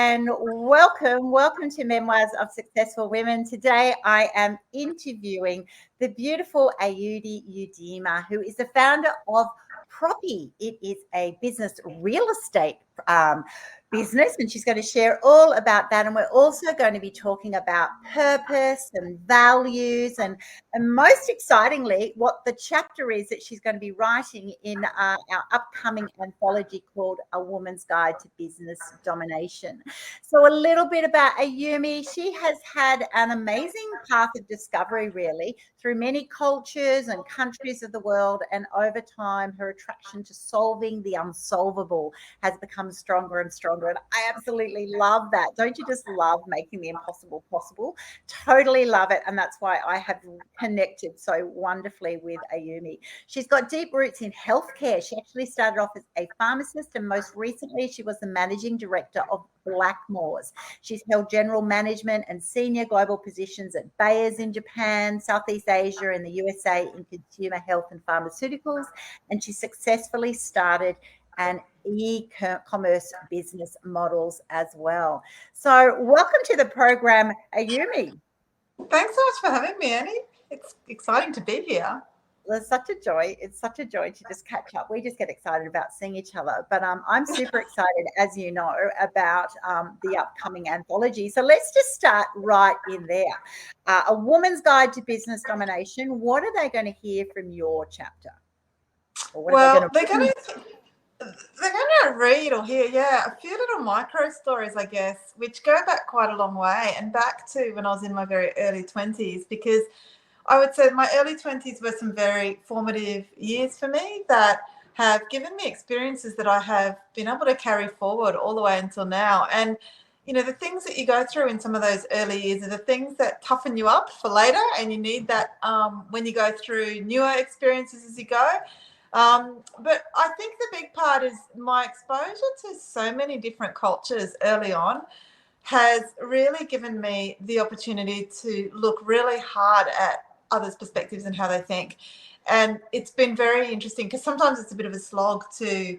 and welcome to Memoirs of Successful Women. Today I am interviewing the beautiful Ayumi Udima, who is the founder of Proppy. It is a business, real estate business, and she's going to share all about that. And we're also going to be talking about purpose and values, and most excitingly, what the chapter is that she's going to be writing in our upcoming anthology called A Woman's Guide to Business Domination. So a little bit about Ayumi. She has had an amazing path of discovery, really, through many cultures and countries of the world. And over time, her attraction to solving the unsolvable has become stronger and stronger. And I absolutely love that. Don't you just love making the impossible possible? Totally love it. And that's why I have connected so wonderfully with Ayumi. She's got deep roots in healthcare. She actually started off as a pharmacist, and most recently she was the Managing Director of Blackmores. She's held general management and senior global positions at Bayer's in Japan, Southeast Asia, and the USA in Consumer Health and Pharmaceuticals, and she successfully started an e-commerce business models as well. So welcome to the program, Ayumi. Thanks so much for having me, Annie. It's exciting to be here. Well, it's such a joy. It's such a joy to just catch up. We just get excited about seeing each other. But I'm super excited, as you know, about the upcoming anthology. So let's just start right in there. A Woman's Guide to Business Domination. What are they going to hear from your chapter? Well, they're going to read or hear, a few little micro stories, I guess, which go back quite a long way and back to when I was in my very early 20s, because I would say my early 20s were some very formative years for me that have given me experiences that I have been able to carry forward all the way until now. And, you know, the things that you go through in some of those early years are the things that toughen you up for later, and you need that when you go through newer experiences as you go. But I think the big part is my exposure to so many different cultures early on has really given me the opportunity to look really hard at others' perspectives and how they think. And it's been very interesting because sometimes it's a bit of a slog to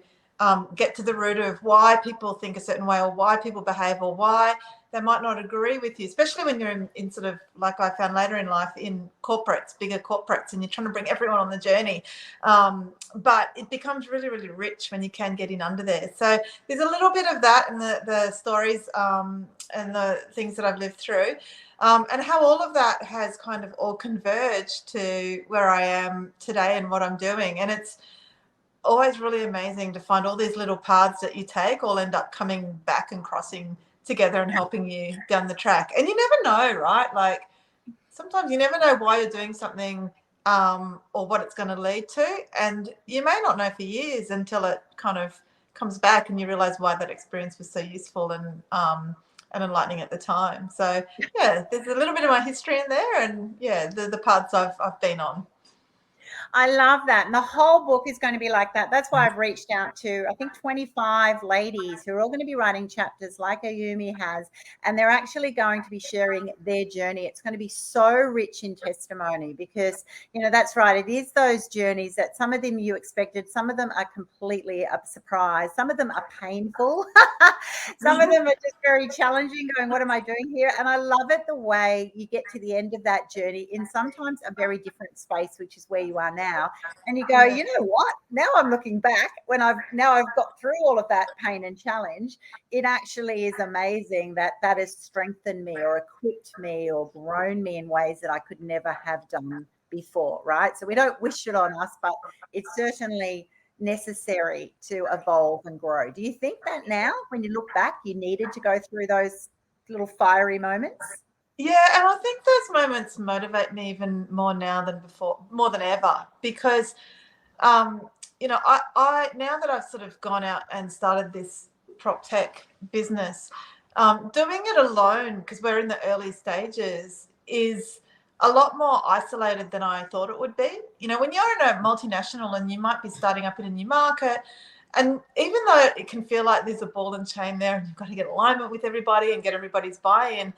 get to the root of why people think a certain way or why people behave or why they might not agree with you, especially when you're in sort of, like I found later in life, in corporates, bigger corporates, and you're trying to bring everyone on the journey. But it becomes really, really rich when you can get in under there. So there's a little bit of that in the stories and the things that I've lived through. And how all of that has kind of all converged to where I am today and what I'm doing. And it's always really amazing to find all these little paths that you take all end up coming back and crossing together and helping you down the track. And you never know, right? Like sometimes you never know why you're doing something or what it's going to lead to. And you may not know for years until it kind of comes back and you realize why that experience was so useful and enlightening at the time. So yeah, there's a little bit of my history in there, and the paths I've been on. I love that. And the whole book is going to be like that. That's why I've reached out to, I think, 25 ladies who are all going to be writing chapters like Ayumi has, and they're actually going to be sharing their journey. It's going to be so rich in testimony because, you know, that's right. It is those journeys that some of them you expected. Some of them are completely a surprise. Some of them are painful. Some of them are just very challenging, going, what am I doing here? And I love it the way you get to the end of that journey in sometimes a very different space, which is where you are now, and you go, you know what, now I'm looking back when I've got through all of that pain and challenge, it actually is amazing that has strengthened me or equipped me or grown me in ways that I could never have done before, right? So we don't wish it on us, but it's certainly necessary to evolve and grow. Do you think that now when you look back you needed to go through those little fiery moments? Yeah, and I think those moments motivate me even more now than before, more than ever, because, you know, I now that I've sort of gone out and started this prop tech business, doing it alone, because we're in the early stages, is a lot more isolated than I thought it would be. You know, when you're in a multinational and you might be starting up in a new market, and even though it can feel like there's a ball and chain there and you've got to get alignment with everybody and get everybody's buy-in,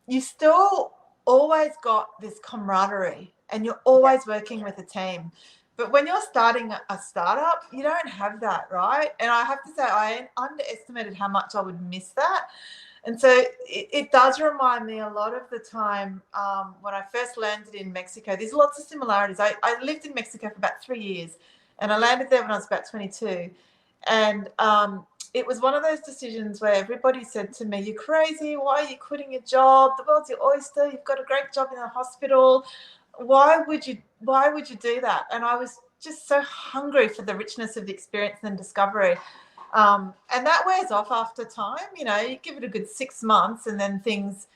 you still always got this camaraderie and you're always working with a team. But when you're starting a startup, you don't have that, right? And I have to say, I underestimated how much I would miss that. And so it does remind me a lot of the time when I first landed in Mexico. There's lots of similarities. I lived in Mexico for about 3 years, and I landed there when I was about 22. And it was one of those decisions where everybody said to me, "You're crazy. Why are you quitting your job? The world's your oyster. You've got a great job in a hospital. Why would you do that?" And I was just so hungry for the richness of the experience and discovery. And that wears off after time. You know, you give it a good 6 months and then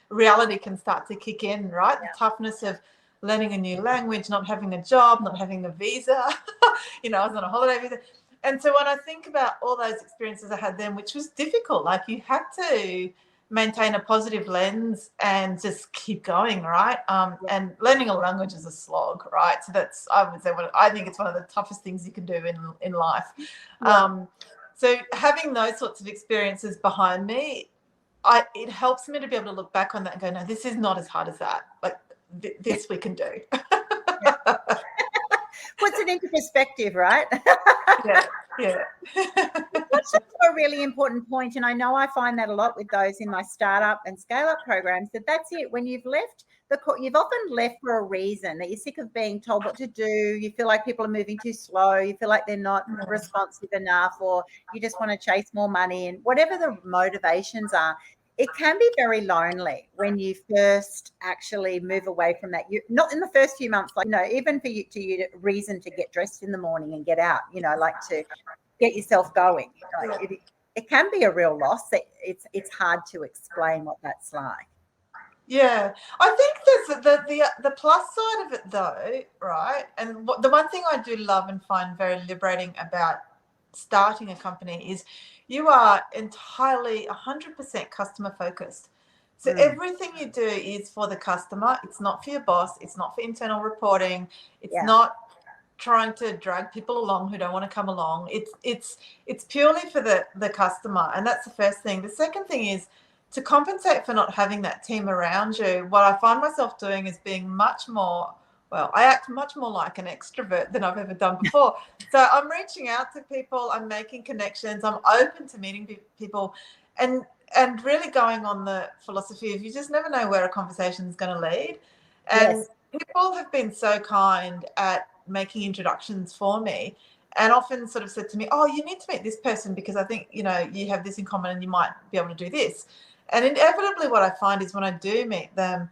reality can start to kick in, right? Yeah. The toughness of learning a new language, not having a job, not having a visa. You know, I was on a holiday visa. And so when I think about all those experiences I had then, which was difficult, like you had to maintain a positive lens and just keep going, right? And learning a language is a slog, right? So that's, I would say, I think it's one of the toughest things you can do in life. Yeah. So having those sorts of experiences behind me, it helps me to be able to look back on that and go, no, this is not as hard as that. Like this we can do. Puts it into perspective, right? Yeah. That's a really important point, and I know I find that a lot with those in my startup and scale-up programs. That's it. When you've left you've often left for a reason, that you're sick of being told what to do. You feel like people are moving too slow. You feel like they're not responsive enough, or you just want to chase more money. And whatever the motivations are, it can be very lonely when you first actually move away from that. You not in the first few months, like, even for you reason to get dressed in the morning and get out, like to get yourself going. It can be a real loss. It's hard to explain what that's like. Yeah, I think there's the plus side of it though, right? And the one thing I do love and find very liberating about starting a company is you are entirely 100% customer focused. So everything you do is for the customer. It's not for your boss. It's not for internal reporting. It's not trying to drag people along who don't want to come along. It's purely for the customer, and that's the first thing. The second thing is, to compensate for not having that team around you, what I find myself doing is being I act much more like an extrovert than I've ever done before. So I'm reaching out to people, I'm making connections, I'm open to meeting people, and really going on the philosophy of you just never know where a conversation is going to lead. And people have been so kind at making introductions for me, and often sort of said to me, "Oh, you need to meet this person because I think, you have this in common and you might be able to do this." And inevitably what I find is when I do meet them,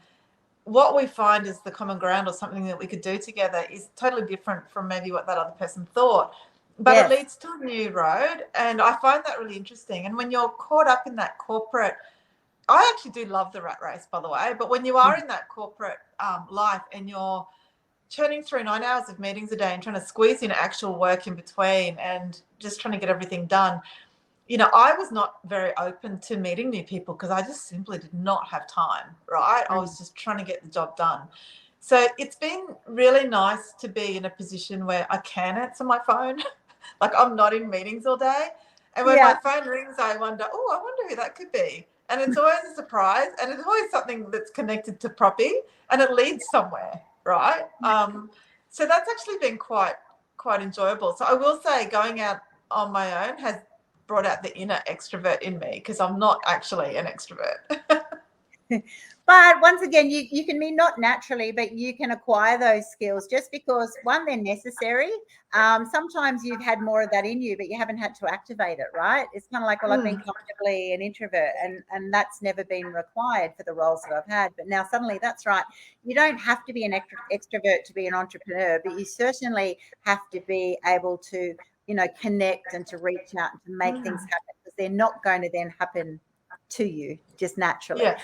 what we find is the common ground or something that we could do together is totally different from maybe what that other person thought. But it leads to a new road. And I find that really interesting. And when you're caught up in that corporate, I actually do love the rat race, by the way, but when you are in that corporate life and you're churning through 9 hours of meetings a day and trying to squeeze in actual work in between and just trying to get everything done, I was not very open to meeting new people because I just simply did not have time, right? I was just trying to get the job done. So it's been really nice to be in a position where I can answer my phone. Like I'm not in meetings all day. And when my phone rings, I wonder who that could be. And it's always a surprise, and it's always something that's connected to property, and it leads somewhere, right? So that's actually been quite enjoyable. So I will say going out on my own has brought out the inner extrovert in me, because I'm not actually an extrovert. But once again, you can be not naturally, but you can acquire those skills just because, one, they're necessary. Sometimes you've had more of that in you, but you haven't had to activate it, right? It's kind of like, well, I've been comfortably an introvert, and that's never been required for the roles that I've had. But now suddenly that's right. You don't have to be an extrovert to be an entrepreneur, but you certainly have to be able to, connect and to reach out and to make things happen, because they're not going to then happen to you just naturally. Yeah.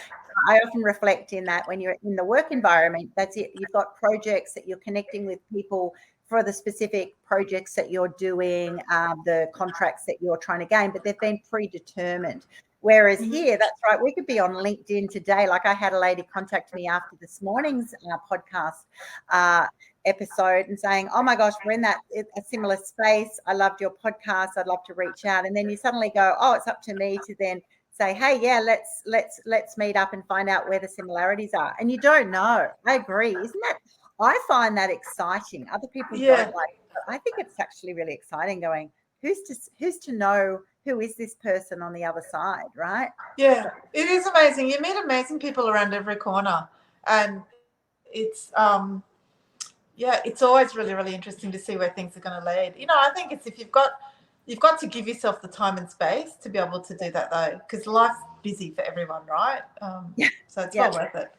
I often reflect in that when you're in the work environment, that's it. You've got projects that you're connecting with people for the specific projects that you're doing, the contracts that you're trying to gain, but they've been predetermined. Whereas here, that's right, we could be on LinkedIn today. Like I had a lady contact me after this morning's podcast episode and saying, "Oh my gosh, we're in a similar space. I loved your podcast. I'd love to reach out." And then you suddenly go, "Oh, it's up to me to then say, hey, yeah, let's meet up and find out where the similarities are." And you don't know. I agree. Isn't that? I find that exciting. Other people don't like it, but I think it's actually really exciting. Going, who's to know who is this person on the other side, right? Yeah, it is amazing. You meet amazing people around every corner, and it's it's always really, really interesting to see where things are going to lead. I think it's if you've got to give yourself the time and space to be able to do that, though, because life's busy for everyone, right? So it's well worth it.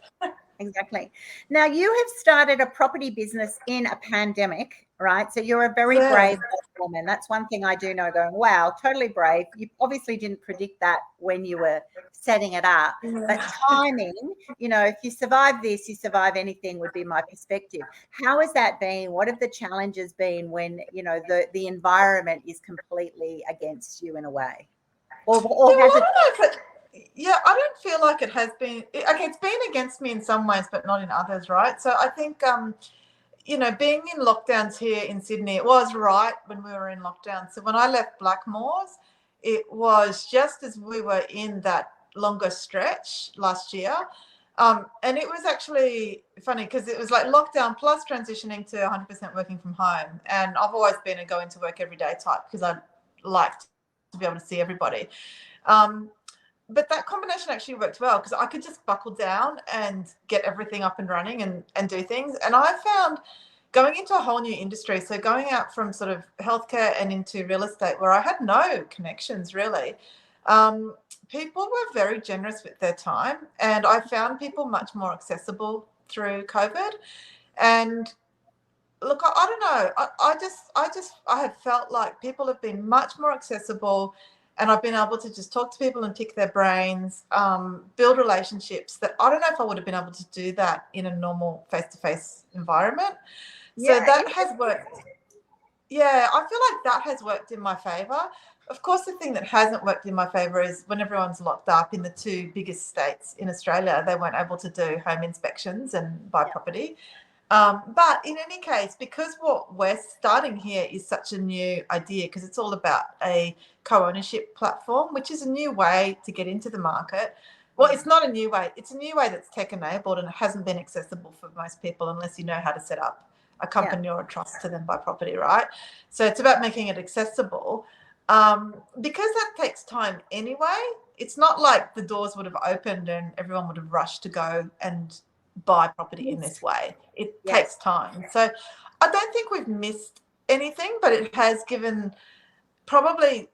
Exactly. Now, you have started a property business in a pandemic, right? So you're a very brave woman. That's one thing I do know, going, wow, totally brave. You obviously didn't predict that when you were setting it up. But timing, if you survive this, you survive anything, would be my perspective. How has that been? What have the challenges been when, the environment is completely against you in a way? Or has it? Yeah, I don't feel like it has been. It's been against me in some ways, but not in others, right? So I think, being in lockdowns here in Sydney, it was right when we were in lockdown. So when I left Blackmores, it was just as we were in that longer stretch last year. And it was actually funny because it was like lockdown plus transitioning to 100% working from home. And I've always been a go into work every day type because I liked to be able to see everybody. But that combination actually worked well because I could just buckle down and get everything up and running and do things. And I found going into a whole new industry, so going out from sort of healthcare and into real estate where I had no connections really, people were very generous with their time. And I found people much more accessible through COVID. And look, I don't know. I have felt like people have been much more accessible, and I've been able to just talk to people and pick their brains, build relationships that I don't know if I would have been able to do that in a normal face-to-face environment. So that has worked. Yeah, I feel like that has worked in my favour. Of course, the thing that hasn't worked in my favour is when everyone's locked up in the two biggest states in Australia, they weren't able to do home inspections and buy property. But in any case, because what we're starting here is such a new idea, because it's all about a co-ownership platform, which is a new way to get into the market. Well, it's not a new way. It's a new way that's tech-enabled, and it hasn't been accessible for most people unless you know how to set up a company or a trust to then buy property, right? So it's about making it accessible. Because that takes time anyway, it's not like the doors would have opened and everyone would have rushed to go and buy property in this way. It takes time. So I don't think we've missed anything, but it has given probably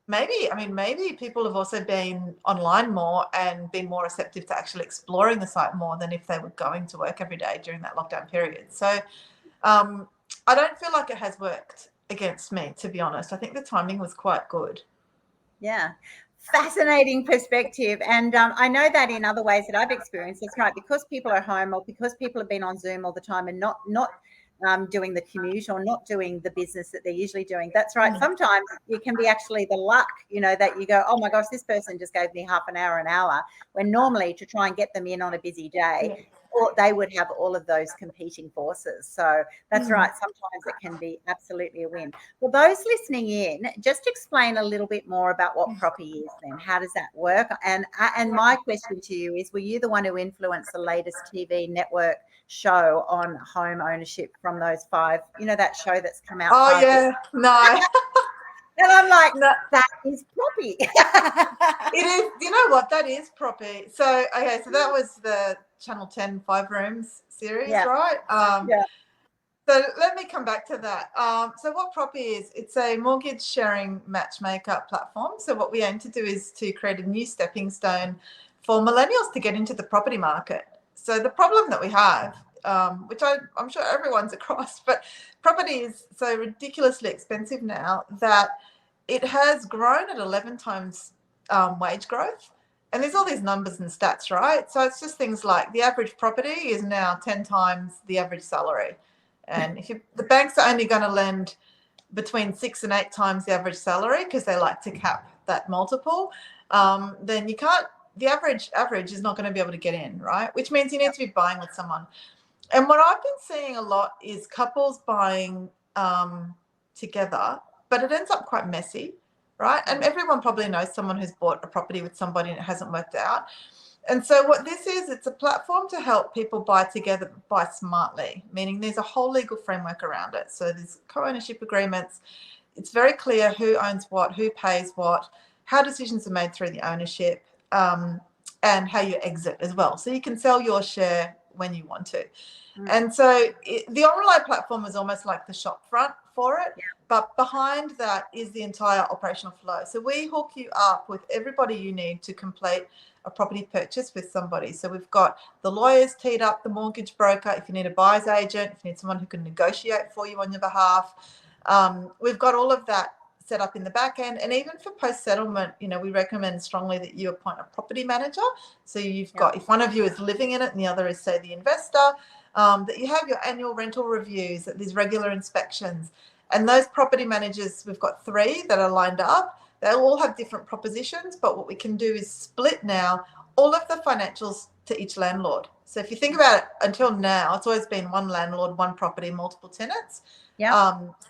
maybe people have also been online more and been more receptive to actually exploring the site more than if they were going to work every day during that lockdown period. So I don't feel like it has worked against me, to be honest. I think the timing was quite good. Yeah. Fascinating perspective. And I know that in other ways that I've experienced, that's right, because people are home or because people have been on Zoom all the time and not doing the commute or not doing the business that they're usually doing. That's right. Sometimes it can be actually the luck, that you go, oh my gosh, this person just gave me half an hour, when normally to try and get them in on a busy day, or they would have all of those competing forces. So that's right. Sometimes it can be absolutely a win. Well, those listening in, just explain a little bit more about what property is then. How does that work? And my question to you is, were you the one who influenced the latest TV network show on home ownership from those 5, that show that's come out? Oh, yeah. No. And I'm like, no, that is property. It is. You know what? That is property. So, okay, so that was the Channel 10 5 Rooms series, right? So let me come back to that. So what property is, it's a mortgage sharing matchmaker platform. So what we aim to do is to create a new stepping stone for millennials to get into the property market. So the problem that we have, which I'm sure everyone's across, but property is so ridiculously expensive now that it has grown at 11 times wage growth. And there's all these numbers and stats, right? So it's just things like the average property is now 10 times the average salary. And if the banks are only going to lend between 6 and 8 times the average salary because they like to cap that multiple, then you can't, the average is not going to be able to get in, right? Which means you need to be buying with someone. And what I've been seeing a lot is couples buying together, but it ends up quite messy, right? And everyone probably knows someone who's bought a property with somebody and it hasn't worked out. And so what this is, it's a platform to help people buy together, buy smartly, meaning there's a whole legal framework around it. So there's co-ownership agreements, it's very clear who owns what, who pays what, how decisions are made through the ownership, and how you exit as well. So you can sell your share when you want to. And so the online platform is almost like the shop front for it, but behind that is the entire operational flow. So we hook you up with everybody you need to complete a property purchase with somebody. So we've got the lawyers teed up, the mortgage broker, if you need a buyer's agent, if you need someone who can negotiate for you on your behalf. We've got all of that set up in the back end. And even for post-settlement, we recommend strongly that you appoint a property manager. So you've got, if one of you is living in it and the other is, say, the investor, that you have your annual rental reviews, that there's regular inspections. And those property managers, we've got 3 that are lined up. They all have different propositions, but what we can do is split now all of the financials to each landlord. So if you think about it, until now, it's always been one landlord, one property, multiple tenants.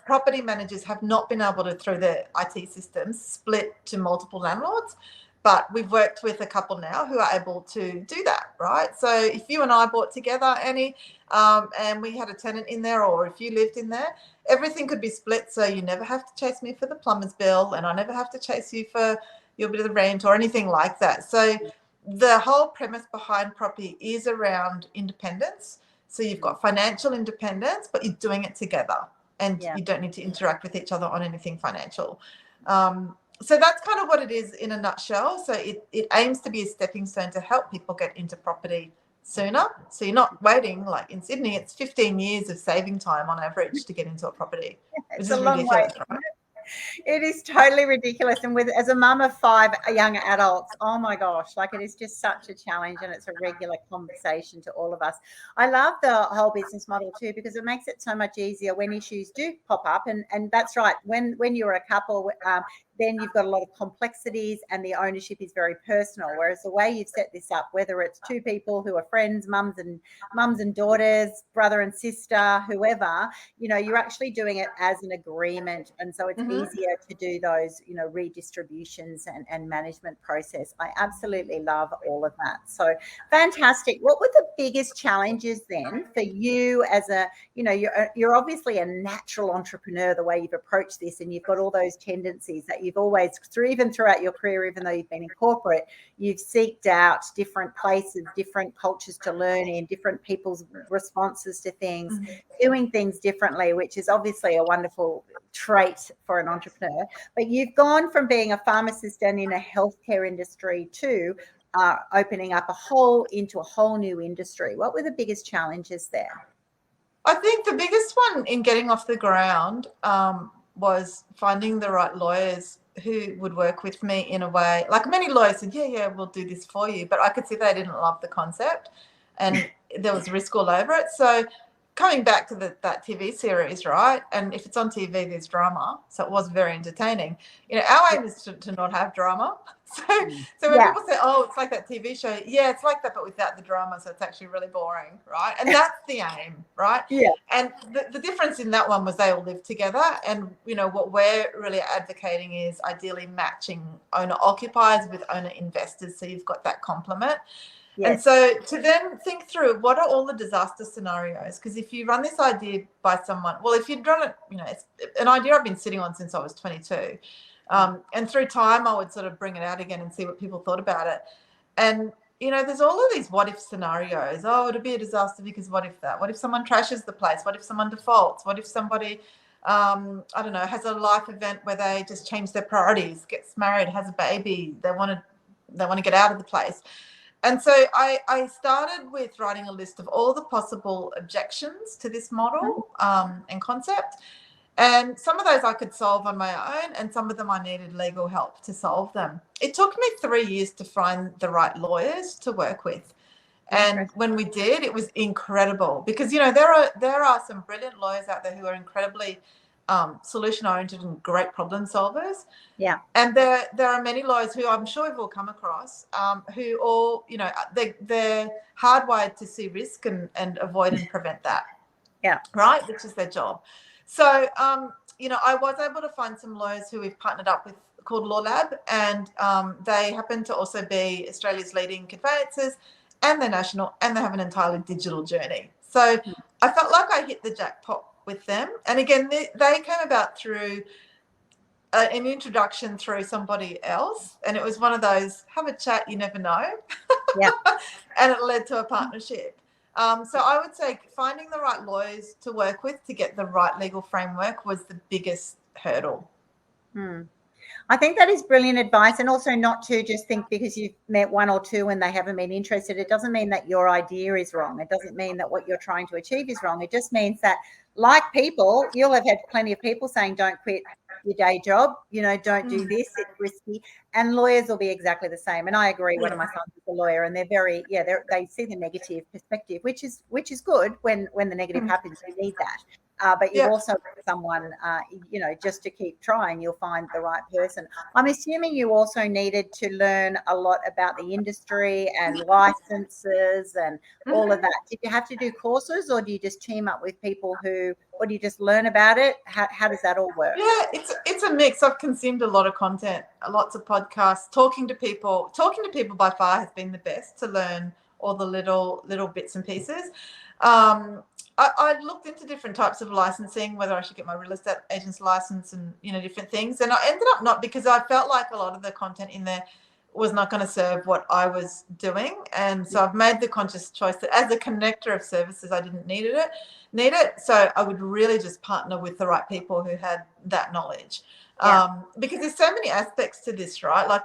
Property managers have not been able to, through their IT systems, split to multiple landlords. But we've worked with a couple now who are able to do that, right? So if you and I bought together, Annie, and we had a tenant in there, or if you lived in there, everything could be split. So you never have to chase me for the plumber's bill, and I never have to chase you for your bit of the rent or anything like that. So the whole premise behind property is around independence. So you've got financial independence, but you're doing it together, and you don't need to interact with each other on anything financial. So that's kind of what it is in a nutshell. So it aims to be a stepping stone to help people get into property sooner. So you're not waiting, like in Sydney, it's 15 years of saving time on average to get into a property. It's a long way. Right? It is totally ridiculous. And as a mum of 5 young adults, oh my gosh, like it is just such a challenge, and it's a regular conversation to all of us. I love the whole business model too, because it makes it so much easier when issues do pop up. And that's right. When you're a couple, then you've got a lot of complexities, and the ownership is very personal. Whereas the way you've set this up, whether it's 2 people who are friends, mums and daughters, brother and sister, whoever, you're actually doing it as an agreement. And so it's easier to do those, redistributions and management process. I absolutely love all of that. So fantastic. What were the biggest challenges then for you as you're obviously a natural entrepreneur, the way you've approached this, and you've got all those tendencies that you've always, even throughout your career, even though you've been in corporate, you've seeked out different places, different cultures to learn in, different people's responses to things, doing things differently, which is obviously a wonderful trait for an entrepreneur. But you've gone from being a pharmacist and in a healthcare industry to opening up into a whole new industry. What were the biggest challenges there? I think the biggest one in getting off the ground was finding the right lawyers who would work with me in a way. Like, many lawyers said, yeah, we'll do this for you. But I could see they didn't love the concept, and there was risk all over it. So coming back to that TV series, right? And if it's on TV, there's drama. So it was very entertaining. Our aim is to not have drama. So when people say, oh, it's like that TV show, yeah, it's like that, but without the drama. So it's actually really boring, right? And that's the aim, right? Yeah. And the difference in that one was they all lived together. And, what we're really advocating is ideally matching owner occupiers with owner investors. So you've got that complement. Yes. And so to then think through, what are all the disaster scenarios? Because if you run this idea by someone, well, if you'd run it, it's an idea I've been sitting on since I was 22. And through time, I would sort of bring it out again and see what people thought about it. And, there's all of these what if scenarios. Oh, it'll be a disaster because what if that? What if someone trashes the place? What if someone defaults? What if somebody, has a life event where they just change their priorities, gets married, has a baby, they want to get out of the place. And so I started with writing a list of all the possible objections to this model and concept. And some of those I could solve on my own, and some of them I needed legal help to solve them. It took me 3 years to find the right lawyers to work with. And when we did, it was incredible because, there are some brilliant lawyers out there who are incredibly solution-oriented and great problem solvers. Yeah. And there are many lawyers who I'm sure we've all come across who all, they're hardwired to see risk and avoid and prevent that. Yeah. Right? Which is their job. So, I was able to find some lawyers who we've partnered up with called Law Lab, and they happen to also be Australia's leading conveyancers, and they're national, and they have an entirely digital journey. So I felt like I hit the jackpot with them. And again, they came about through an introduction through somebody else, and it was one of those have a chat, you never know. Yeah. And it led to a partnership. So I would say finding the right lawyers to work with to get the right legal framework was the biggest hurdle. I think that is brilliant advice, and also not to just think because you've met one or two and they haven't been interested. It doesn't mean that your idea is wrong. It doesn't mean that what you're trying to achieve is wrong. It just means that, like people, you'll have had plenty of people saying, don't quit your day job, don't do this, it's risky. And lawyers will be exactly the same. And I agree. One of my sons is a lawyer, and they're very, they see the negative perspective, which is good when the negative happens. You need that. But you've also got someone, just to keep trying, you'll find the right person. I'm assuming you also needed to learn a lot about the industry and licenses and all of that. Did you have to do courses, or do you just team up with people or do you just learn about it? How does that all work? Yeah, it's a mix. I've consumed a lot of content, lots of podcasts, talking to people. Talking to people by far has been the best to learn all the little bits and pieces. I looked into different types of licensing, whether I should get my real estate agent's license and, different things. And I ended up not, because I felt like a lot of the content in there was not going to serve what I was doing. And so I've made the conscious choice that as a connector of services, I didn't need it. So I would really just partner with the right people who had that knowledge. Because there's so many aspects to this, right? Like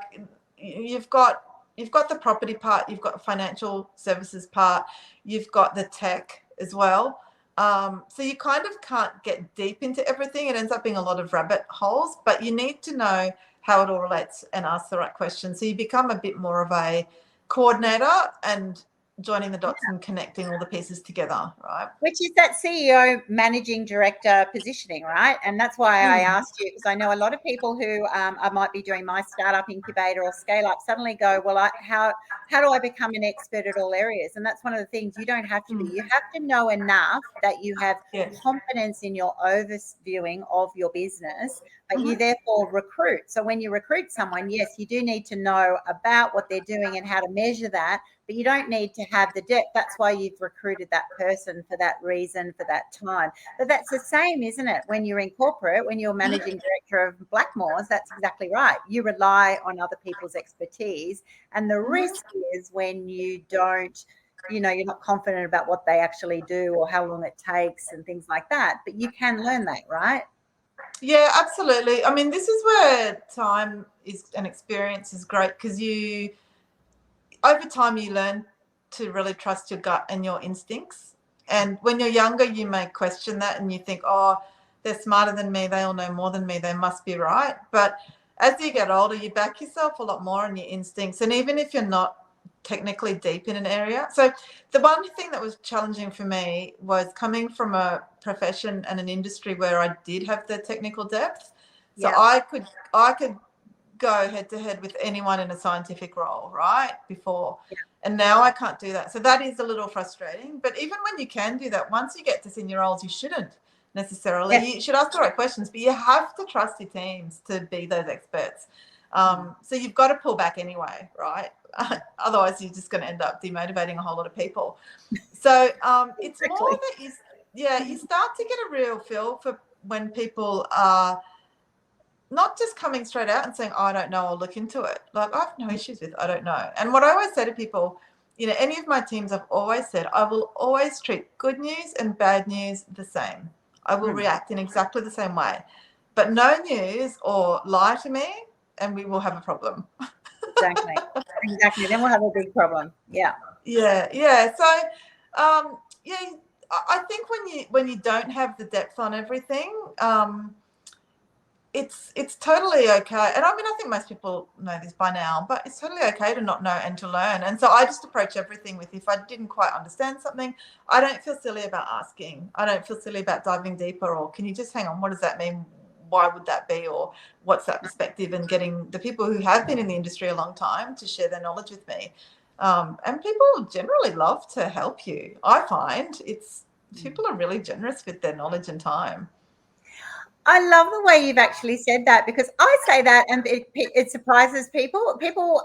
you've got the property part, you've got the financial services part, you've got the tech as well. So you kind of can't get deep into everything. It ends up being a lot of rabbit holes, but you need to know how it all relates and ask the right questions. So you become a bit more of a coordinator and joining the dots and connecting all the pieces together, right? Which is that CEO Managing Director positioning, right? And that's why I asked you, because I know a lot of people who I might be doing my startup incubator or scale up suddenly go, well, how do I become an expert at all areas? And that's one of the things. You don't have to be. You have to know enough that you have confidence in your overviewing of your business, but you therefore recruit. So when you recruit someone, yes, you do need to know about what they're doing and how to measure that, but you don't need to have the depth. That's why you've recruited that person for that reason, for that time. But that's the same, isn't it? When you're in corporate, when you're managing director of Blackmores, that's exactly right. You rely on other people's expertise. And the risk is when you don't, you're not confident about what they actually do or how long it takes and things like that. But you can learn that, right? Yeah, absolutely. I mean, this is where time is and experience is great, because over time you learn to really trust your gut and your instincts. And when you're younger, you may question that and you think, oh, they're smarter than me, they all know more than me, they must be right. But as you get older, you back yourself a lot more on your instincts. And even if you're not technically deep in an area. So the one thing that was challenging for me was coming from a profession and an industry where I did have the technical depth. So I could go head to head with anyone in a scientific role, right? Before. And now I can't do that. So that is a little frustrating. But even when you can do that, once you get to senior roles, you shouldn't necessarily. You should ask the right questions, but you have to trust your teams to be those experts. So you've got to pull back anyway, right? Otherwise, you're just going to end up demotivating a whole lot of people. So it's more that you start to get a real feel for when people are not just coming straight out and saying, oh, I don't know, I'll look into it. Like, I have no issues with I don't know. And what I always say to people, any of my teams, I've always said, I will always treat good news and bad news the same. I will react in exactly the same way. But no news or lie to me and we will have a problem. Exactly. Then we'll have a big problem. Yeah. So, I think when you don't have the depth on everything, it's totally okay. And I mean, I think most people know this by now, but it's totally okay to not know and to learn. And so I just approach everything with, if I didn't quite understand something, I don't feel silly about asking. I don't feel silly about diving deeper, or can you just hang on, what does that mean? Why would that be? Or what's that perspective? And getting the people who have been in the industry a long time to share their knowledge with me. And people generally love to help you. I find people are really generous with their knowledge and time. I love the way you've actually said that, because I say that and it surprises people. People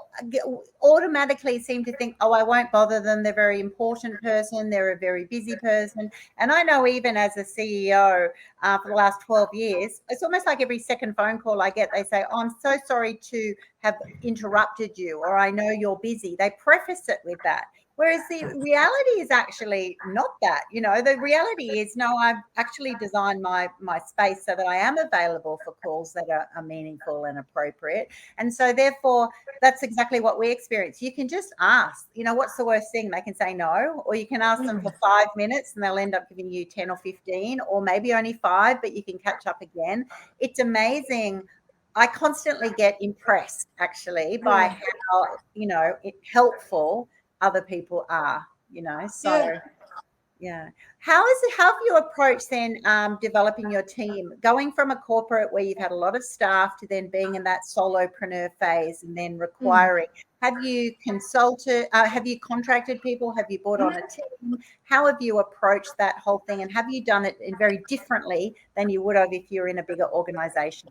automatically seem to think, oh, I won't bother them. They're a very important person. They're a very busy person. And I know even as a CEO for the last 12 years, it's almost like every second phone call I get, they say, oh, I'm so sorry to have interrupted you, or I know you're busy. They preface it with that. Whereas the reality is actually not that. The reality is, no, I've actually designed my space so that I am available for calls that are meaningful and appropriate. And so therefore, that's exactly what we experience. You can just ask, what's the worst thing? They can say no, or you can ask them for 5 minutes and they'll end up giving you 10 or 15, or maybe only 5, but you can catch up again. It's amazing. I constantly get impressed actually by how, helpful other people are, so yeah. How have you approached then developing your team, going from a corporate where you've had a lot of staff to then being in that solopreneur phase and then requiring, have you consulted, have you contracted people, have you brought on a team? How have you approached that whole thing, and have you done it very differently than you would have if you're in a bigger organization?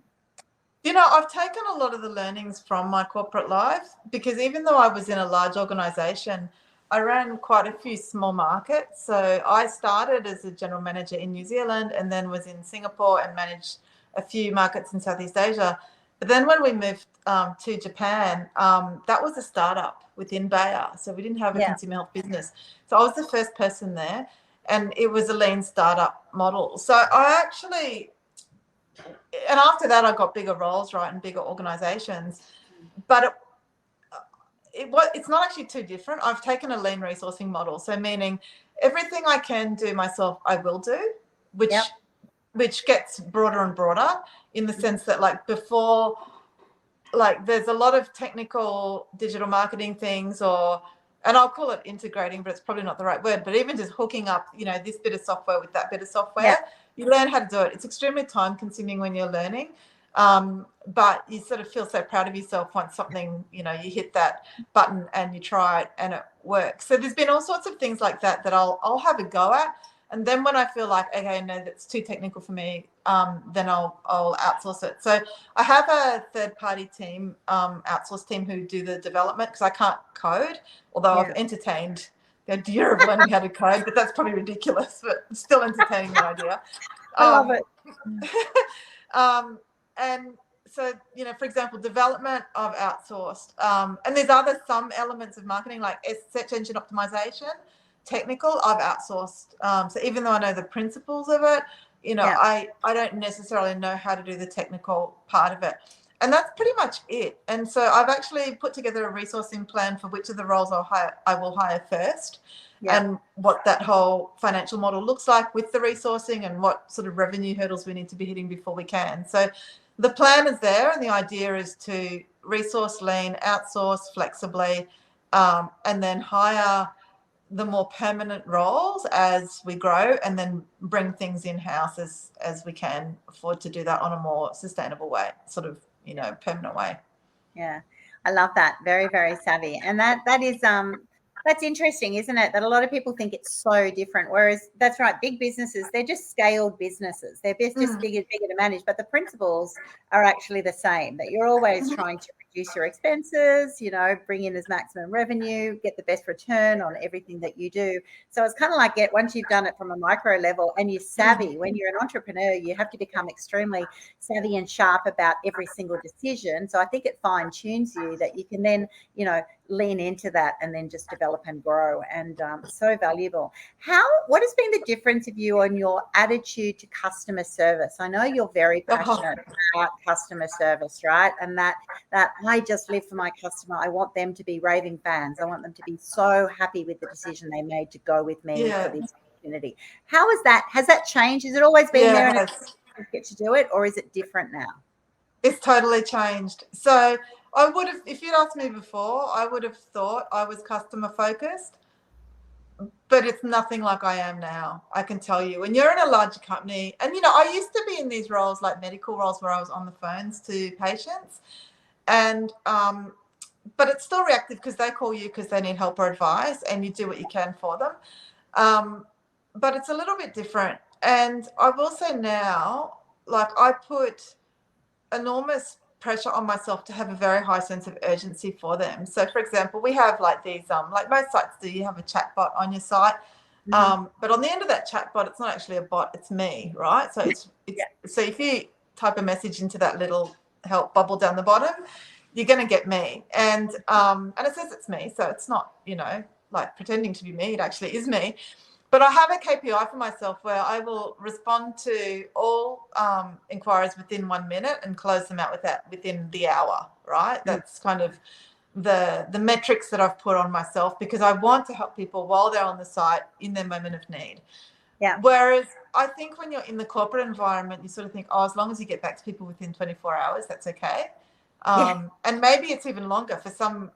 I've taken a lot of the learnings from my corporate life, because even though I was in a large organization, I ran quite a few small markets. So I started as a general manager in New Zealand and then was in Singapore and managed a few markets in Southeast Asia. But then when we moved to Japan, that was a startup within Bayer. So we didn't have a consumer health business. So I was the first person there, and it was a lean startup model. So I actually... And after that, I got bigger roles, right, in bigger organizations. But it's not actually too different. I've taken a lean resourcing model. So meaning everything I can do myself, I will do, which gets broader and broader, in the sense that, like, before, like, there's a lot of technical digital marketing things, and I'll call it integrating, but it's probably not the right word, but even just hooking up, this bit of software with that bit of software, you learn how to do it. It's extremely time consuming when you're learning, but you sort of feel so proud of yourself once something, you hit that button and you try it and it works. So there's been all sorts of things like that I'll have a go at. And then when I feel like, okay, no, that's too technical for me, then I'll outsource it. So I have a third-party team, outsourced team, who do the development, because I can't code, although I've entertained the idea of learning how to code, but that's probably ridiculous, but still entertaining the idea. I love it. And so, for example, development I've outsourced. And there's some elements of marketing, like search engine optimization. Technical, I've outsourced. So even though I know the principles of it, I don't necessarily know how to do the technical part of it. And that's pretty much it. And so I've actually put together a resourcing plan for which of the roles I will hire first, and what that whole financial model looks like with the resourcing, and what sort of revenue hurdles we need to be hitting before we can. So the plan is there, and the idea is to resource lean, outsource flexibly, and then hire the more permanent roles as we grow, and then bring things in-house as we can afford to do that on a more sustainable way, sort of, permanent way. Yeah, I love that. Very, very savvy. And that is that's interesting, isn't it? That a lot of people think it's so different. Whereas that's right, big businesses, they're just scaled businesses. They're just bigger to manage, but the principles are actually the same. That you're always trying to reduce your expenses, bring in as maximum revenue, get the best return on everything that you do. So it's kind of like once you've done it from a micro level and you're savvy, when you're an entrepreneur, you have to become extremely savvy and sharp about every single decision. So I think it fine tunes you, that you can then, lean into that and then just develop and grow, and so valuable. What has been the difference of you on your attitude to customer service? I know you're very passionate about customer service, right? And that I just live for my customer. I want them to be raving fans. I want them to be so happy with the decision they made to go with me for this opportunity. How is that? Has that changed? Has it always been there and it's get to do it, or is it different now? It's totally changed. So I would have, if you'd asked me before, I would have thought I was customer focused, but it's nothing like I am now. I can tell you, when you're in a larger company, and I used to be in these roles, like medical roles, where I was on the phones to patients, and but it's still reactive, because they call you because they need help or advice, and you do what you can for them. But it's a little bit different. And I will say now, like I put enormous pressure on myself to have a very high sense of urgency for them. So for example, we have like these like most sites do, you have a chat bot on your site. But on the end of that chat bot, it's not actually a bot, it's me, right? So it's so if you type a message into that little help bubble down the bottom, you're going to get me, and it says it's me, so it's not, you know, like pretending to be me, it actually is me. But I have a KPI for myself where I will respond to all inquiries within 1 minute and close them out within the hour, right? That's kind of the metrics that I've put on myself, because I want to help people while they're on the site in their moment of need. Yeah. Whereas I think when you're in the corporate environment, you sort of think, oh, as long as you get back to people within 24 hours, that's okay. And maybe it's even longer for some,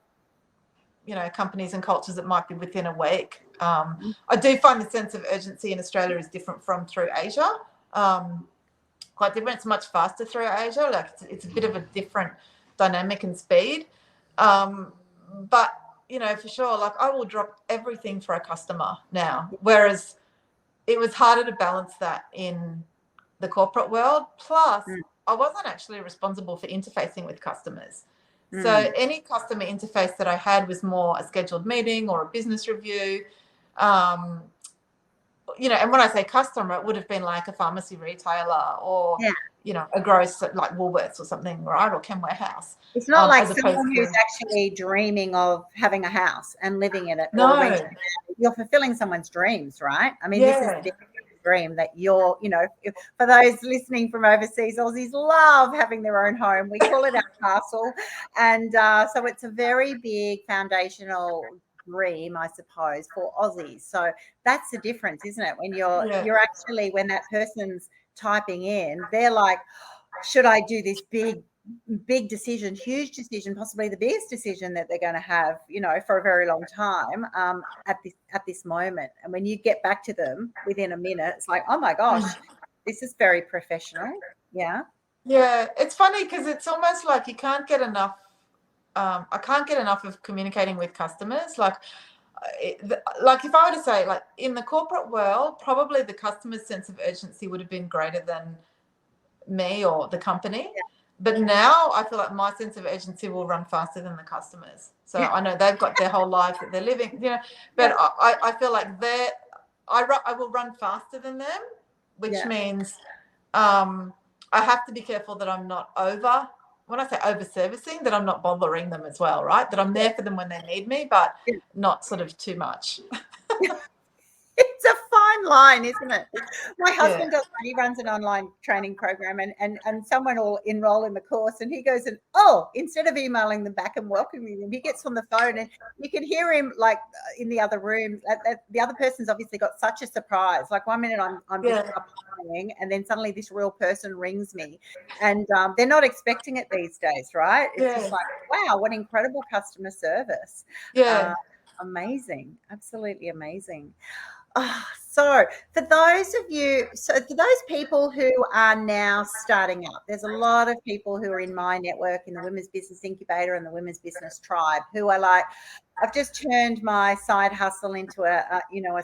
you know, companies and cultures that might be within a week. I do find the sense of urgency in Australia is different from through Asia. Quite different. It's much faster through Asia. Like it's a bit of a different dynamic and speed. But, you know, for sure, like I will drop everything for a customer now, whereas it was harder to balance that in the corporate world. Plus, I wasn't actually responsible for interfacing with customers. So any customer interface that I had was more a scheduled meeting or a business review. You know, and when I say customer, it would have been like a pharmacy retailer or, you know, a grocer like Woolworths or something, right? Or Ken Warehouse. It's not like someone who's actually dreaming of having a house and living in it. No. Or renting it. You're fulfilling someone's dreams, right? I mean, this is the dream that you're, you know, for those listening from overseas, Aussies love having their own home. We call it our castle. And so it's a very big foundational dream, I suppose, for Aussies. So that's the difference, isn't it? When you're actually, when that person's typing in, they're like, should I do this big decision, huge decision, possibly the biggest decision that they're going to have, you know, for a very long time at this moment. And when you get back to them within a minute, it's like, oh my gosh, this is very professional. Yeah. Yeah, it's funny because it's almost like you can't get enough. I can't get enough of communicating with customers. Like if I were to say, like in the corporate world, probably the customer's sense of urgency would have been greater than me or the company. Yeah. But now I feel like my sense of urgency will run faster than the customers. So I know they've got their whole life that they're living, you know, but I feel like I will run faster than them, which means I have to be careful that I'm not when I say over servicing, that I'm not bothering them as well, right? That I'm there for them when they need me, but not sort of too much. It's a fine line, isn't it? My husband does that. He runs an online training program and someone will enroll in the course and he goes and, instead of emailing them back and welcoming them, he gets on the phone and you can hear him like in the other room. The other person's obviously got such a surprise. Like 1 minute I'm just applying and then suddenly this real person rings me and they're not expecting it these days, right? It's just like, wow, what incredible customer service. Yeah. Amazing. Absolutely amazing. So for those people who are now starting up, there's a lot of people who are in my network in the Women's Business Incubator and the Women's Business Tribe who are like, I've just turned my side hustle into a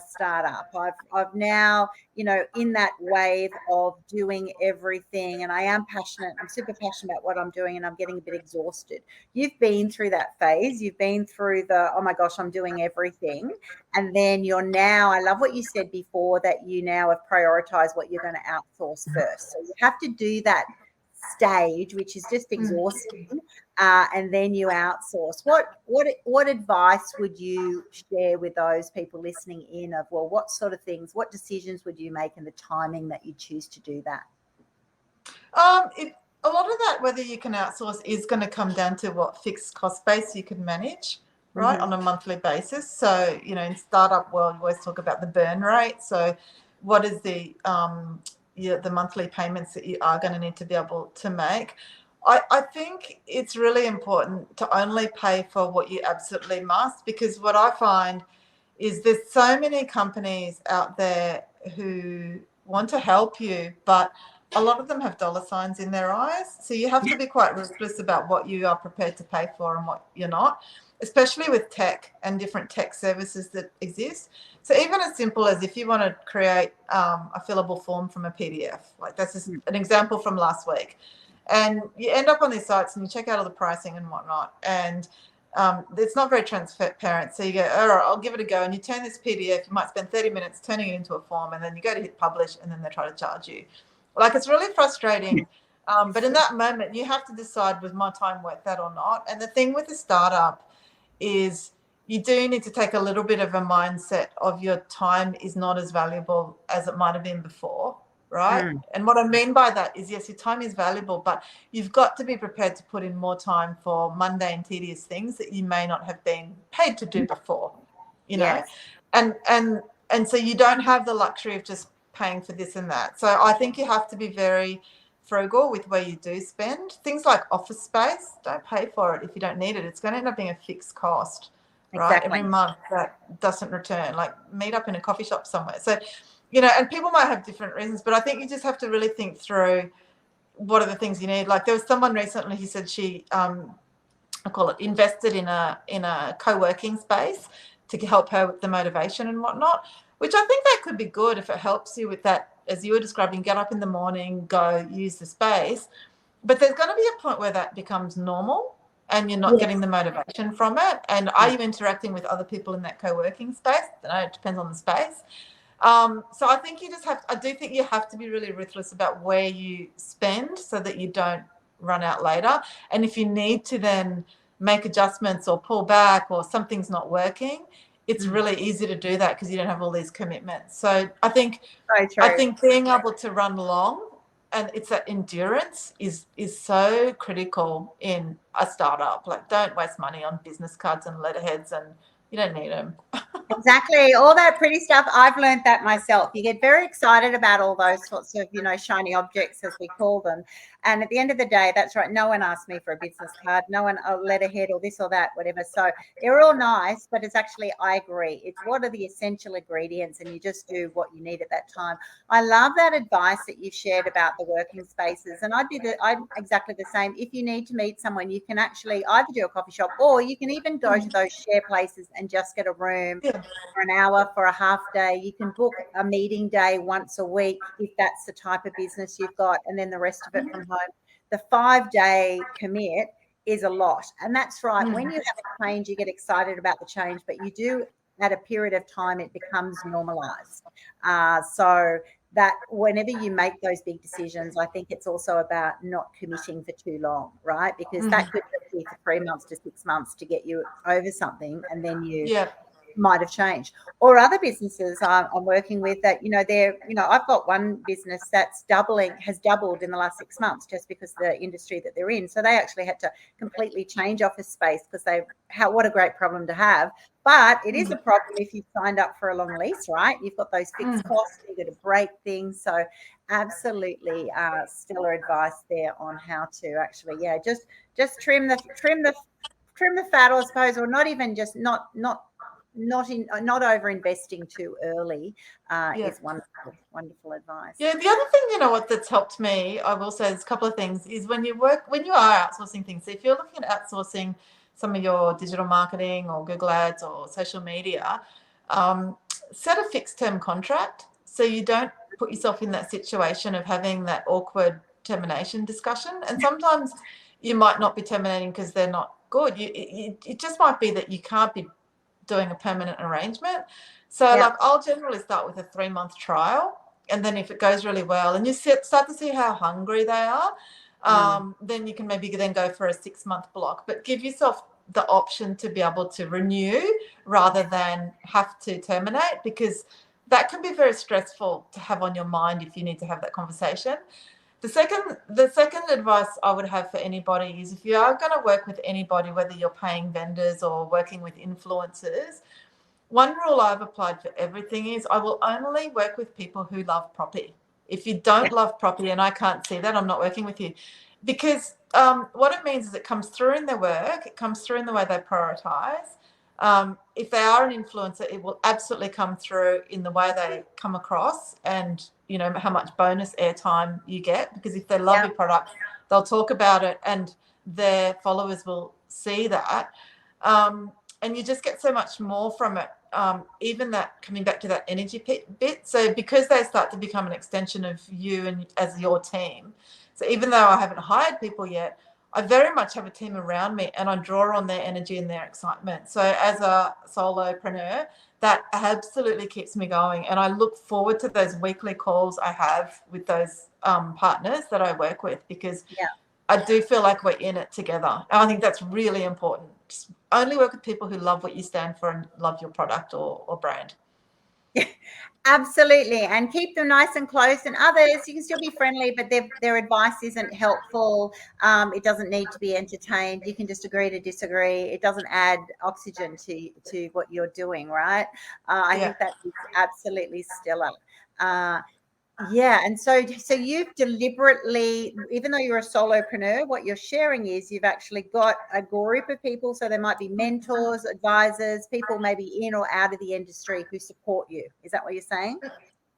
startup. I've now, you know, in that wave of doing everything, and I am passionate. I'm super passionate about what I'm doing, and I'm getting a bit exhausted. You've been through that phase. You've been through the, oh my gosh, I'm doing everything, and then you're now. I love what you said before, that you now have prioritized what you're going to outsource first. So you have to do that stage, which is just exhausting, and then you outsource. What advice would you share with those people listening in of, well, what sort of things, what decisions would you make and the timing that you choose to do that? A lot of that, whether you can outsource, is going to come down to what fixed cost base you can manage, right, on a monthly basis. So, you know, in startup world, you always talk about the burn rate. So what is the monthly payments that you are going to need to be able to make. I think it's really important to only pay for what you absolutely must, because what I find is there's so many companies out there who want to help you, but a lot of them have dollar signs in their eyes. So you have to be quite ruthless about what you are prepared to pay for and what you're not. especially with tech and different tech services that exist. So even as simple as if you want to create a fillable form from a PDF, like that's just an example from last week, and you end up on these sites and you check out all the pricing and whatnot, and it's not very transparent. So you go, all right, I'll give it a go, and you turn this PDF, you might spend 30 minutes turning it into a form, and then you go to hit publish, and then they try to charge you. Like, it's really frustrating. But in that moment, you have to decide, was my time worth that or not? And the thing with a startup is you do need to take a little bit of a mindset of your time is not as valuable as it might have been before, right? And what I mean by that is, yes, your time is valuable, but you've got to be prepared to put in more time for mundane, tedious things that you may not have been paid to do before, you know? And so you don't have the luxury of just paying for this and that. So I think you have to be very frugal with where you do spend. Things like office space, don't pay for it if you don't need it. It's going to end up being a fixed cost, right? Exactly. Every month that doesn't return. Like, meet up in a coffee shop somewhere. So, you know, and people might have different reasons, but I think you just have to really think through what are the things you need. Like, there was someone recently who said she, I call it, invested in a co-working space to help her with the motivation and whatnot, which I think that could be good if it helps you with that, as you were describing, get up in the morning, go use the space. But there's going to be a point where that becomes normal and you're not getting the motivation from it. And are you interacting with other people in that co-working space? I don't know, it depends on the space. So I think I do think you have to be really ruthless about where you spend so that you don't run out later. And if you need to then make adjustments or pull back or something's not working, it's really easy to do that because you don't have all these commitments. So I think being able to run long, and it's that endurance is so critical in a startup. Like, don't waste money on business cards and letterheads, and you don't need them. Exactly. All that pretty stuff. I've learned that myself. You get very excited about all those sorts of, you know, shiny objects, as we call them. And at the end of the day, that's right. No one asked me for a business card, no one a letterhead or this or that, whatever. So they're all nice, but it's actually, I agree. It's what are the essential ingredients, and you just do what you need at that time. I love that advice that you've shared about the working spaces. And I'm exactly the same. If you need to meet someone, you can actually either do a coffee shop, or you can even go to those share places and just get a room for an hour, for a half day. You can book a meeting day once a week if that's the type of business you've got, and then the rest of it from home. The 5-day commit is a lot. And that's right. When you have a change, you get excited about the change, but you do, at a period of time, it becomes normalized. So that whenever you make those big decisions, I think it's also about not committing for too long, right? Because that could be for 3 months to 6 months to get you over something, and then you might have changed. Or other businesses I'm working with that, you know, I've got one business that's has doubled in the last 6 months just because the industry that they're in. So they actually had to completely change office space because what a great problem to have. But it is a problem if you've signed up for a long lease, right? You've got those fixed costs, you've got to break things. So absolutely stellar advice there on how to actually, just trim the fat, I suppose, or not even just not over investing too early is wonderful advice. Yeah, the other thing, you know, what that's helped me, I will say, there's a couple of things, is when you are outsourcing things. So if you're looking at outsourcing some of your digital marketing or Google Ads or social media, set a fixed term contract so you don't put yourself in that situation of having that awkward termination discussion. And sometimes you might not be terminating because they're not good. It just might be that you can't be doing a permanent arrangement. So like, I'll generally start with a 3-month trial, and then if it goes really well and you start to see how hungry they are, then you can maybe then go for a 6-month block, but give yourself the option to be able to renew rather than have to terminate, because that can be very stressful to have on your mind if you need to have that conversation. The second advice I would have for anybody is, if you are going to work with anybody, whether you're paying vendors or working with influencers, one rule I've applied for everything is I will only work with people who love property. If you don't love property and I can't see that, I'm not working with you. Because what it means is it comes through in their work, it comes through in the way they prioritize. If they are an influencer, it will absolutely come through in the way they come across, and you know how much bonus airtime you get, because if they love your product, they'll talk about it and their followers will see that. And you just get so much more from it. Even that coming back to that energy bit. So because they start to become an extension of you and as your team. So even though I haven't hired people yet, I very much have a team around me and I draw on their energy and their excitement. So as a solopreneur, that absolutely keeps me going. And I look forward to those weekly calls I have with those partners that I work with, because I do feel like we're in it together. And I think that's really important. Just only work with people who love what you stand for and love your product or brand. Absolutely. And keep them nice and close. And others, you can still be friendly, but their advice isn't helpful. It doesn't need to be entertained. You can just agree to disagree. It doesn't add oxygen to what you're doing, right? I think that is absolutely stellar. Yeah, and so you've deliberately, even though you're a solopreneur, what you're sharing is you've actually got a group of people. So there might be mentors, advisors, people maybe in or out of the industry who support you. Is that what you're saying?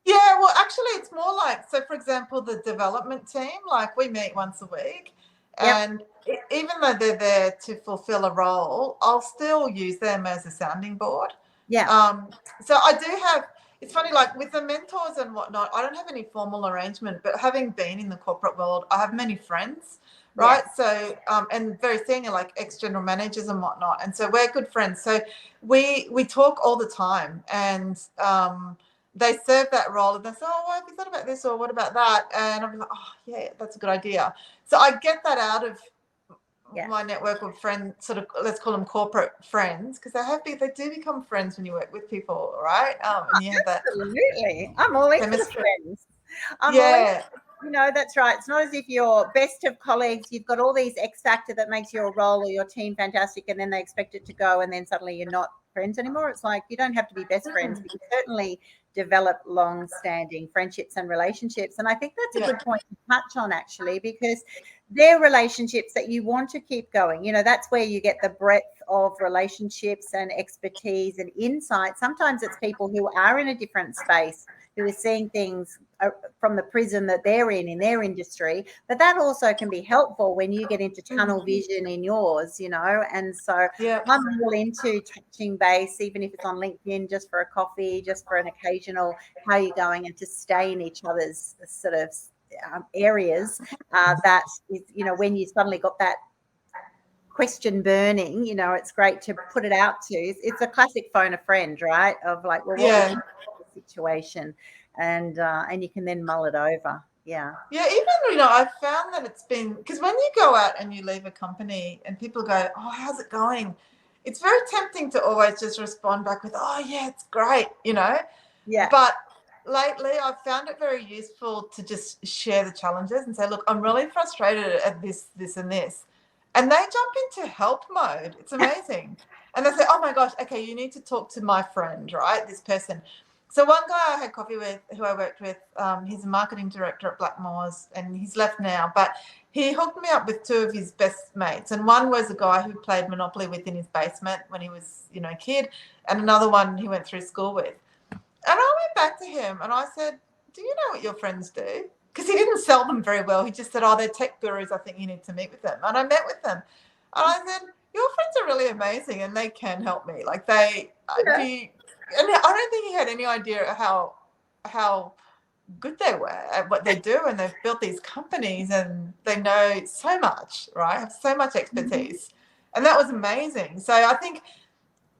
Yeah, well, actually, it's more like, so for example, the development team, like we meet once a week, and even though they're there to fulfill a role, I'll still use them as a sounding board. Yeah. So I do have, it's funny, like with the mentors and whatnot, I don't have any formal arrangement, but having been in the corporate world, I have many friends, right? So, and very senior, like ex-general managers and whatnot. And so we're good friends. So we talk all the time, and they serve that role and they say, oh, why have you thought about this? Or what about that? And I'm like, oh, yeah, that's a good idea. So I get that out of my network of friends, sort of, let's call them corporate friends, because they do become friends when you work with people, right? And you have that. Absolutely. I'm all into the friends. That's right. It's not as if you're best of colleagues. You've got all these X factor that makes your role or your team fantastic, and then they expect it to go, and then suddenly you're not friends anymore. It's like you don't have to be best friends, but you certainly develop long-standing friendships and relationships. And I think that's a good point to touch on, actually, because they're relationships that you want to keep going. That's where you get the breadth of relationships and expertise and insight. Sometimes it's people who are in a different space, who are seeing things from the prism that they're in their industry, but that also can be helpful when you get into tunnel vision in yours, and so I'm all into touching base, even if it's on LinkedIn, just for a coffee, just for an occasional how are you going, and to stay in each other's sort of areas. That is, when you suddenly got that question burning, it's great to put it out to. It's a classic phone a friend, right? Of like, well, what would you do in the situation? And you can then mull it over. Yeah, even I've found that it's been, because when you go out and you leave a company and people go, oh, how's it going, it's very tempting to always just respond back with, oh yeah, it's great, but lately I've found it very useful to just share the challenges and say, look, I'm really frustrated at this and this, and they jump into help mode. It's amazing. And they say, oh my gosh, okay, you need to talk to my friend, right, this person. So one guy I had coffee with, who I worked with, he's a marketing director at Blackmores, and he's left now, but he hooked me up with two of his best mates. And one was a guy who played Monopoly with in his basement when he was, a kid, and another one he went through school with. And I went back to him and I said, do you know what your friends do? Because he didn't sell them very well. He just said, oh, they're tech gurus. I think you need to meet with them. And I met with them. And I said, your friends are really amazing and they can help me. Like and I don't think he had any idea how good they were at what they do, and they've built these companies and they know so much, right? Have so much expertise. And that was amazing. So I think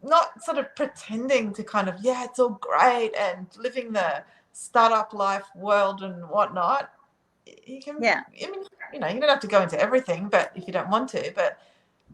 not sort of pretending to kind of, it's all great and living the startup life world and whatnot. You can, I mean, you don't have to go into everything, but if you don't want to, but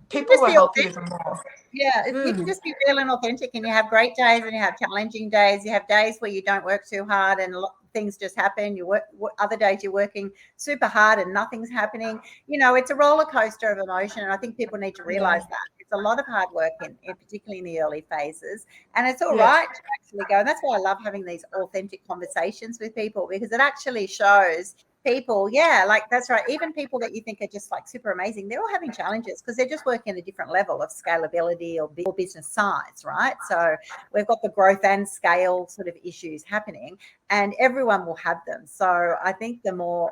people will help you even more. Yeah, you can just be real and authentic, and you have great days and you have challenging days. You have days where you don't work too hard and things just happen. You work other days you're working super hard and nothing's happening. It's a roller coaster of emotion, and I think people need to realize that it's a lot of hard work in particularly in the early phases, and it's all right to actually go. And that's why I love having these authentic conversations with people, because it actually shows people, like that's right, even people that you think are just like super amazing, they're all having challenges because they're just working at a different level of scalability or business size, right? So we've got the growth and scale sort of issues happening, and everyone will have them. So I think the more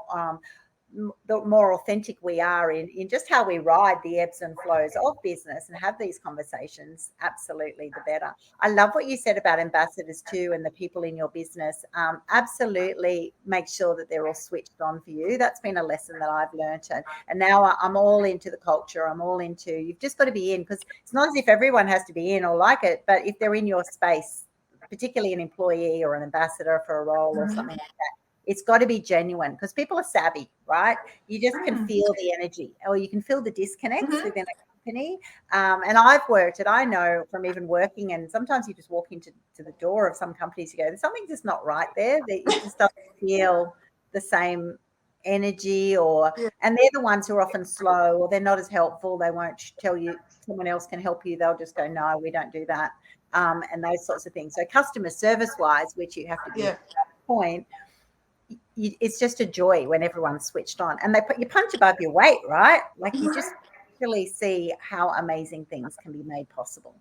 the more authentic we are in just how we ride the ebbs and flows of business and have these conversations, absolutely the better. I love what you said about ambassadors too, and the people in your business. Absolutely make sure that they're all switched on for you. That's been a lesson that I've learned. And now I'm all into the culture. I'm all into, you've just got to be in, because it's not as if everyone has to be in or like it, but if they're in your space, particularly an employee or an ambassador for a role or something like that, it's got to be genuine, because people are savvy, right? You just can feel the energy, or you can feel the disconnects within a company. And I've worked it. I know from even working, and sometimes you just walk into the door of some companies, you go, there's something just not right there. That you just don't feel the same energy, and they're the ones who are often slow, or they're not as helpful. They won't tell you someone else can help you. They'll just go, no, we don't do that. And those sorts of things. So customer service wise, which you have to be at that point, it's just a joy when everyone's switched on, and you punch above your weight, right? Like you just really see how amazing things can be made possible.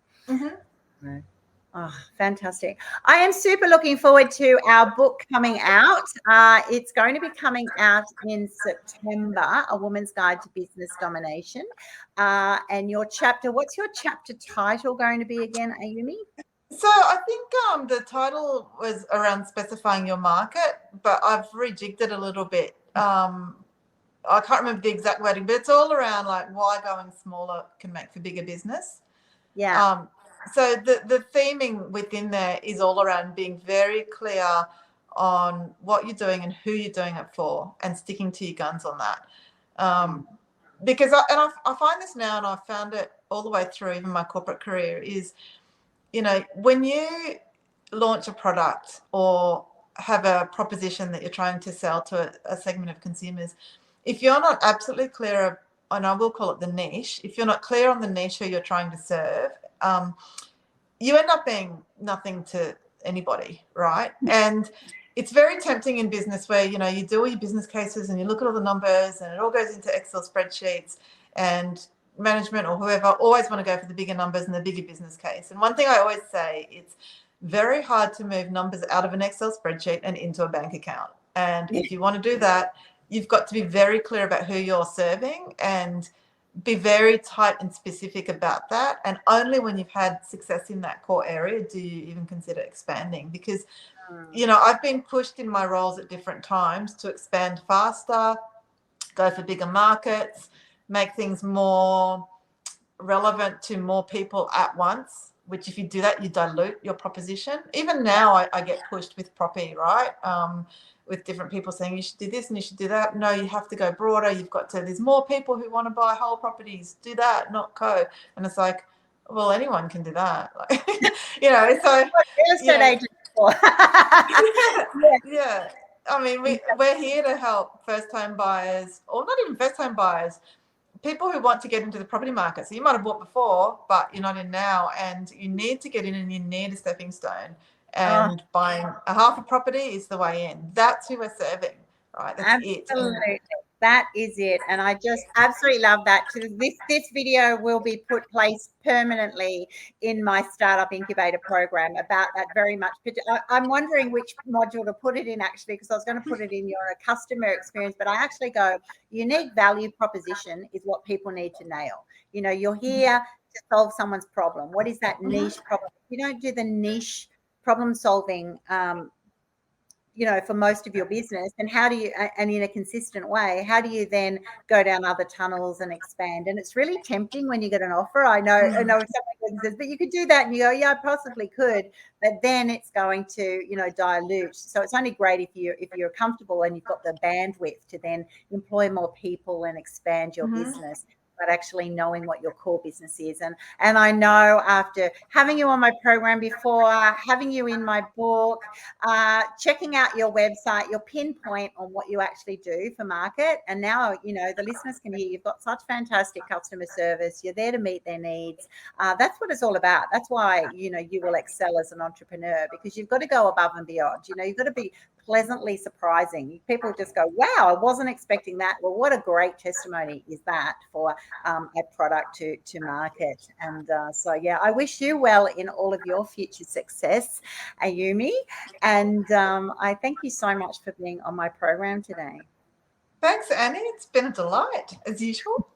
Oh, fantastic. I am super looking forward to our book coming out. It's going to be coming out in September, A Woman's Guide to Business Domination. And your chapter, what's your chapter title going to be again, Ayumi? So I think the title was around specifying your market, but I've rejigged it a little bit. I can't remember the exact wording, but it's all around like why going smaller can make for bigger business. Yeah. So the theming within there is all around being very clear on what you're doing and who you're doing it for, and sticking to your guns on that. Because I find this now, and I've found it all the way through even my corporate career, is, you know, when you launch a product or have a proposition that you're trying to sell to a segment of consumers, if you're not absolutely clear, and I will call it the niche, if you're not clear on the niche who you're trying to serve, you end up being nothing to anybody, right? And it's very tempting in business where, you know, you do all your business cases and you look at all the numbers and it all goes into Excel spreadsheets, and management or whoever always want to go for the bigger numbers and the bigger business case. And one thing I always say, it's very hard to move numbers out of an Excel spreadsheet and into a bank account. And if you want to do that, you've got to be very clear about who you're serving and be very tight and specific about that. And only when you've had success in that core area do you even consider expanding. Because, you know, I've been pushed in my roles at different times to expand faster, go for bigger markets, make things more relevant to more people at once, which if you do that, you dilute your proposition. Even now I get pushed with property, right? With different people saying you should do this and you should do that. No, you have to go broader. You've got to, there's more people who want to buy whole properties. Do that, not co. And it's like, well, anyone can do that. Like, you know, so. Real estate agent for. Yeah. I mean, we're here to help first-time buyers, or not even first-time buyers, people who want to get into the property market. So you might have bought before, but you're not in now, and you need to get in, and you need a stepping stone. And buying a half a property is the way in. That's who we're serving, right? That's Absolutely. it. That is it. And I just absolutely love that. This video will be placed permanently in my Startup Incubator program about that very much. But I'm wondering which module to put it in, actually, because I was going to put it in your customer experience, but I actually go, unique value proposition is what people need to nail. You know, you're here to solve someone's problem. What is that niche problem? If you don't do the niche problem solving, you know, for most of your business, and how do you, and in a consistent way, how do you then go down other tunnels and expand? And it's really tempting when you get an offer. I know someone says, but you could do that, and you go, yeah, I possibly could, but then it's going to, you know, dilute. So it's only great if you're comfortable and you've got the bandwidth to then employ more people and expand your business, but actually knowing what your core business is. And I know after having you on my program before, having you in my book, checking out your website, your pinpoint on what you actually do for market. And now, you know, the listeners can hear you've got such fantastic customer service. You're there to meet their needs. That's what it's all about. That's why, you know, you will excel as an entrepreneur, because you've got to go above and beyond. You know, you've got to be pleasantly surprising. People just go, wow, I wasn't expecting that. Well, what a great testimony is that for a product to market. And so, yeah, I wish you well in all of your future success, Ayumi. And I thank you so much for being on my program today. Thanks, Annie. It's been a delight, as usual.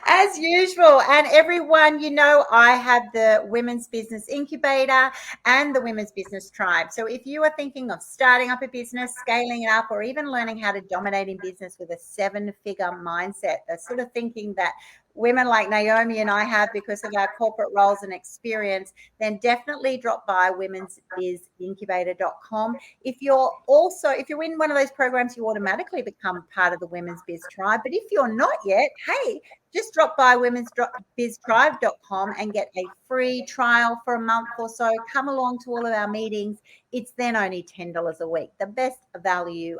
As usual. And everyone, you know, I have the Women's Business Incubator and the Women's Business Tribe. So if you are thinking of starting up a business, scaling it up, or even learning how to dominate in business with a 7-figure mindset, the sort of thinking that women like Naomi and I have because of our corporate roles and experience, then definitely drop by womensbizincubator.com. If you're in one of those programs, you automatically become part of the Women's Biz Tribe. But if you're not yet, hey, just drop by womensbiztribe.com and get a free trial for a month or so. Come along to all of our meetings. It's then only $10 a week. The best value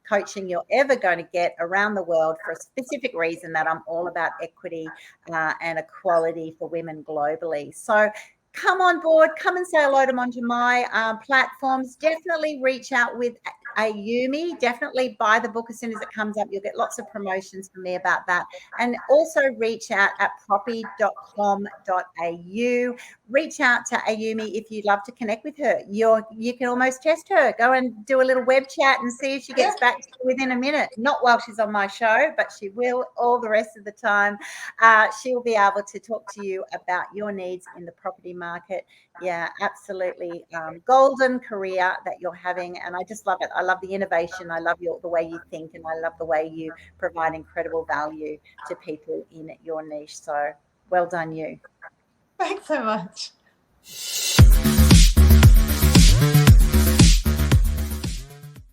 coaching you're ever going to get around the world for a specific reason that I'm all about equity and equality for women globally. So come on board, come and say hello to my platforms. Definitely reach out with Ayumi. Definitely buy the book as soon as it comes up. You'll get lots of promotions from me about that. And also reach out at proppy.com.au. Reach out to Ayumi if you'd love to connect with her. You can almost test her. Go and do a little web chat and see if she gets back to you within a minute. Not while she's on my show, but she will all the rest of the time. She'll be able to talk to you about your needs in the property market. Yeah, absolutely. Golden career that you're having. And I just love it. I love the innovation. I love the way you think, and I love the way you provide incredible value to people in your niche. So well done, you. Thanks so much.